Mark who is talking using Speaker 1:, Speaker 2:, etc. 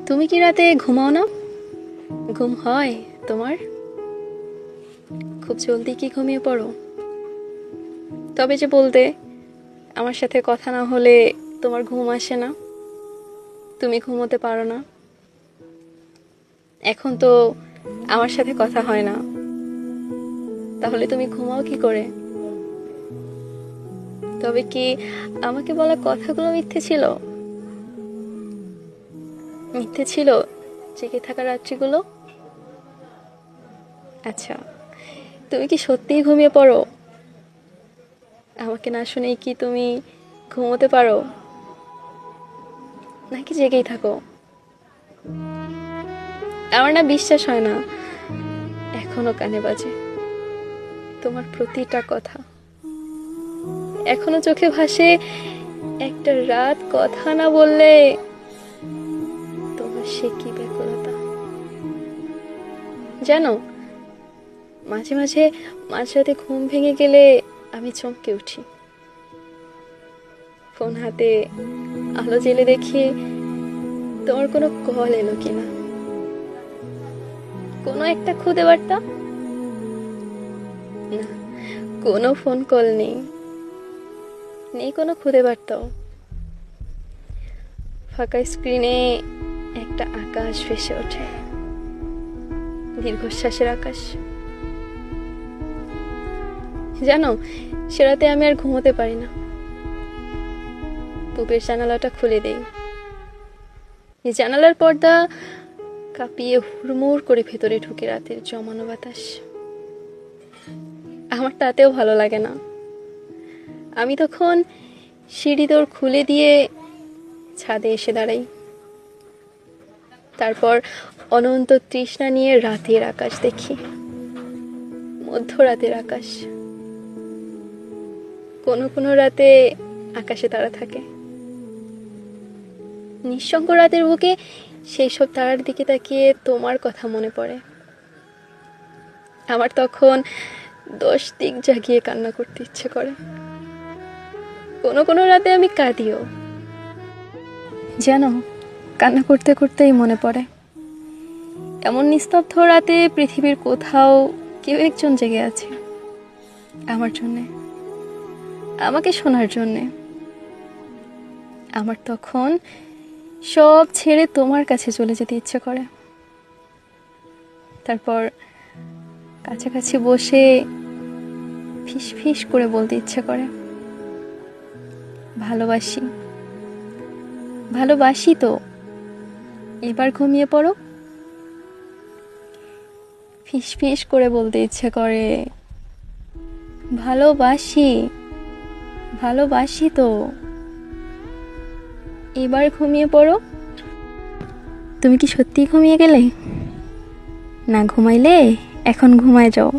Speaker 1: তুমি কি রাতে ঘুমাও না? ঘুম হয় তোমার? খুব জলদি কি ঘুমিয়ে পড়ো? তবে যে বলতে আমার সাথে কথা না হলে তোমার ঘুম আসে না, তুমি ঘুমোতে পারো না। এখন তো আমার সাথে কথা হয় না, তাহলে তুমি ঘুমাও কি করে? তবে কি আমাকে বলা কথাগুলো মিথ্যে ছিল? মিথ্যে ছিল জেগে থাকা রাত্রিগুলো? আচ্ছা, তুমি কি সত্যিই ঘুমিয়ে পড়ো? আমাকে না শুনেই কি তুমি ঘুমোতে পারো, নাকি জেগেই থাকো? আমার না বিশ্বাস হয় না এখনো কানে বাজে তোমার প্রতিটা কথা। এখনো চোখে ভাসে একটা রাত কথা না বললে তোমার সে কি ব্যাকুলতা। জানো, মাঝে মাঝে মাঝরাতে ঘুম ভেঙে গেলে আমি চমকে উঠি। ফোন হাতে আলো জেলে দেখি তোমার কোনো কল এলো কিনা, কোনো একটা খুদে বার্তা। না, কোনো ফোন কল নেই, নেই কোনো খুদে বার্তাও। ফাঁকা স্ক্রিনে একটা আকাশ ভেসে ওঠে, দীর্ঘশ্বাসের আকাশ। জানো, সে রাতে আমি আর ঘুমোতে পারি না। পুবের জানালাটা খুলে দেই। এই জানালার পর্দা কাঁপিয়ে হুড়মুড় করে ভেতরে ঢুকে রাতের জমানো বাতাস। আমার তাতেও ভালো লাগে না। আমি তখন সিঁড়ি দোর খুলে দিয়ে ছাদে এসে দাঁড়াই। তারপর অনন্ত তৃষ্ণা নিয়ে রাতের আকাশ দেখি, মধ্যরাতের আকাশ। কোনো কোনো রাতে আকাশে তারা থাকে। নিঃসঙ্গ রাতের বুকে সেই সব তারার দিকে তাকিয়ে তোমার কথা মনে পড়ে। আমার তখন 10 দিক জাগিয়ে কান্না করতে ইচ্ছে করে। কোনো কোনো রাতে আমি কাঁদিও। জানো, কান্না করতে করতেই মনে পড়ে এমন নিস্তব্ধ রাতে পৃথিবীর কোথাও কেউ একজন জেগে আছে আমার জন্যে, আমাকে শোনার জন্যে। আমার তখন সব ছেড়ে তোমার কাছে চলে যেতে ইচ্ছে করে। তারপর কাছাকাছি বসে ফিস ফিস করে বলতে ইচ্ছে করে, ভালোবাসি, ভালোবাসি তো, এবার ঘুমিয়ে পড়ো। ফিস ফিস করে বলতে ইচ্ছে করে, ভালোবাসি, ভালোবাসি তো, এবার ঘুমিয়ে পড়ো। তুমি কি সত্যিই ঘুমিয়ে গেলে? না ঘুমাইলে এখন ঘুমায় যাও।